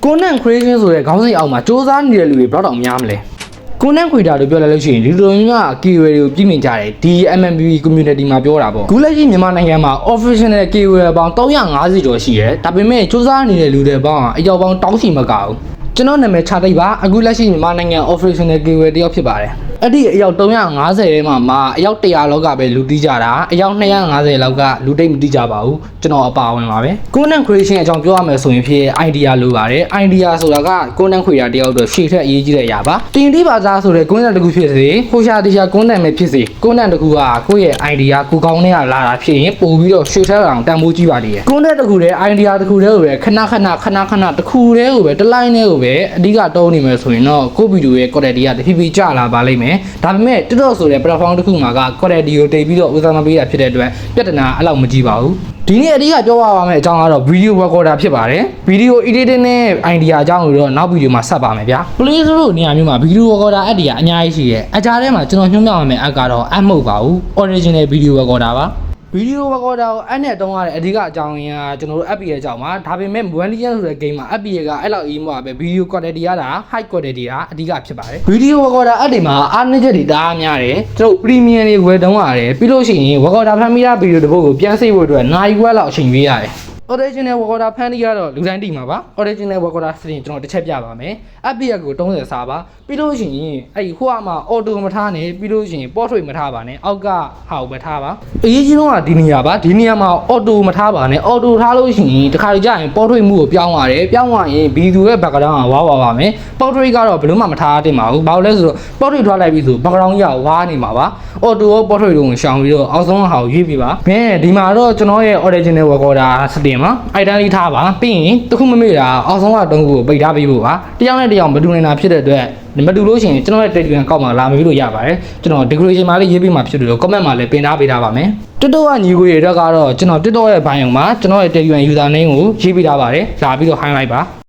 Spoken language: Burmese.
Content creation ဆိုတဲ့ခေါင်းစဉ်အောက်မှာစ조사နေတဲ့လူတွေဘယ်တော့များမလဲ Content creator လို့ပြောလိုက်လို့ရှိရင်ဒီလိုမျိုးက keyword တွေကိုပြင်ကြတယ်ဒီ MMB community မှာပြောတာပေါ့ခုလက်ရှိမြန်မာနိုင်ငံမှာ official keyword ပေါင်း350ကျော်ရှိတယ်ဒါပေမဲ့စ조사နေတဲ့လူတွေပေါင်းအယောက်ပေါင်းတောင်းချီမကဘူးကျွန်တော်နာမည်ချတိတ်ပါအခုလက်ရှိမြန်မာနိုင်ငံ official keyword တယောက်ဖြစ်ပါတယ်အဲ့ဒီအယောက်350ထဲမှာအယောက်100လောက်ကပဲလူသိကြတာအယောက်250လောက်ကလူတိတ်မသိကြပါဘူးကျွန်တော်အပါဝင်ပါပဲ content creation အကြောင်းပြောရမယ်ဆိုရင်ဖြစ် idea လိုပါတယ် idea ဆိုတာက content creator တယောက်အတွက်ရှေ့ထက်အရေးကြီးတဲ့အရာပါတင်တိပါစားဆိုတဲ့ content တစ်ခုဖြစ်စေဟိုရှာတရား content ပဲဖြစ်စေ content တစ်ခုကကိုယ့်ရဲ့ idea ကိုကောင်းတဲ့လာတာဖြစ်ရင်ပို့ပြီးတော့ရှေ့ထက်အောင်တန်ဖိုးကြီးပါသေးတယ် content တစ်ခုတည်း idea တစ်ခုတည်းကိုပဲခဏတစ်ခုတည်းကိုပဲတစ်လိုင်းတည်းကိုပဲအဓိကတုံးနေမယ်ဆိုရင်တော့ကိုယ့်ဗီဒီယိုရဲ့ quality ကတဖြည်းဖြည်းကျလာပါလိမ့်မယ်ဒါပေမဲ့TikTok ဆိုတဲ့ platform တစ်ခုမှာက quality ကိုတိတ်ပြီးတော့ဦးစားမပေးတာဖြစ်တဲ့အတွက်ပြဿနာအဲ့လောက်မကြီးပါဘူးဒီနေ့အဓိကပြောရပါမယ်အကြောင်းကတော့ video recorder ဖြစ်ပါတယ် video editing နဲ့ idea အကြောင်းကိုတော့နောက်ဗီဒီယိုမှာဆက်ပါမယ်ဗျာ Play Store နေရာမျိုးမှာ video recorder app တွေကအများကြီးရှိတယ်အကြားထဲမှာကျွန်တော်ညွှန်ပြရမယ် app ကတော့ app မဟုတ်ပါဘူး original video recorder ပါဗီဒီယိုrecorder ကိုအဲ့နဲ့တုံးရတဲ့အဓိကအကြောင်းရင်းကကျွန်တော်တို့ app ရဲ့အကြောင်းပါဒါပေမဲ့ Mobile Legends ဆိုတဲ့ game မှာ app ရဲ့ကအဲ့လောက်အေးမှာပဲ video quality ရတာ high quality ကအဓိကဖြစ်ပါတယ်ဗီဒီယို recorder app တွေမှာအားနည်းချက်တွေတအားများတယ်ကျွန်တော် premium တွေဝယ်တုံးရတယ်ပြီးလို့ရှိရင် recorder ဖမ်းမိတာဗီဒီယိုတစ်ပုဒ်ကိုပြန်စိတ်ဖို့အတွက်နိုင်ခွဲလောက်အချိန်ပေးရတယ်original recorder ဖမ်းနေရတော့လူတိုင်းသိမှာပါ original recorder စတင်ကျွန်တော်တစ်ချက်ပြပါမယ် app ရဲ့ကို30စာပါပြီးလို့ရှိရင်အဲ့ဒီဟိုကမှာ auto မထားနဲ့ပြီးလို့ရှိရင် portrait မထားပါနဲ့အောက်ကဟာကိုပဲထားပါအရေးကြီးဆုံးကဒီနေရာပါဒီနေရာမှာ auto မထားပါနဲ့ auto ထားလို့ရှိရင်တခါကြရင် portrait မှုကိုပြောင်းရတယ်ပြောင်းသွားရင် video ရဲ့ background ကဝါပါမယ် portrait ကတော့ဘယ်လို့မှမထားတင်ပါဘူးဘာလို့လဲဆိုတော့ portrait ထားလိုက်ပြီဆို background ကြီးကဝါနေမှာပါ auto ရော portrait တို့ကိုရှောင်ပြီးတော့အောက်ဆုံးဟာကိုရွေးပြပါဘယ်ဒီမှာတော့ကျွန်တော်ရဲ့ original recorder စတင်မှာအဲ့တန်းလေးထားပါပြီးရင်တခုမမေ့တာအောက်ဆုံးကတုံးကိုပိတ်ထားပေးဖို့ပါတယောက်နဲ့တယောက်မတူနေတာဖြစ်တဲ့အတွက်မတူလို့ရှိရင်ကျွန်တော်ရဲ့ Telegram ကောက်မှာလာမေးလို့ရပါတယ်ကျွန်တော် decoration မှာလေးရေးပေးမှာဖြစ်လို့ comment မှာလည်းပင်ထားပေးထားပါမယ် TikTok ကညီကိုတွေအတွက်ကတော့ကျွန်တော် TikTok ရဲ့ bio မှာကျွန်တော်ရဲ့ Telegram user name ကိုရေးပေးထားပါတယ်လာပြီးတော့ highlight ပါ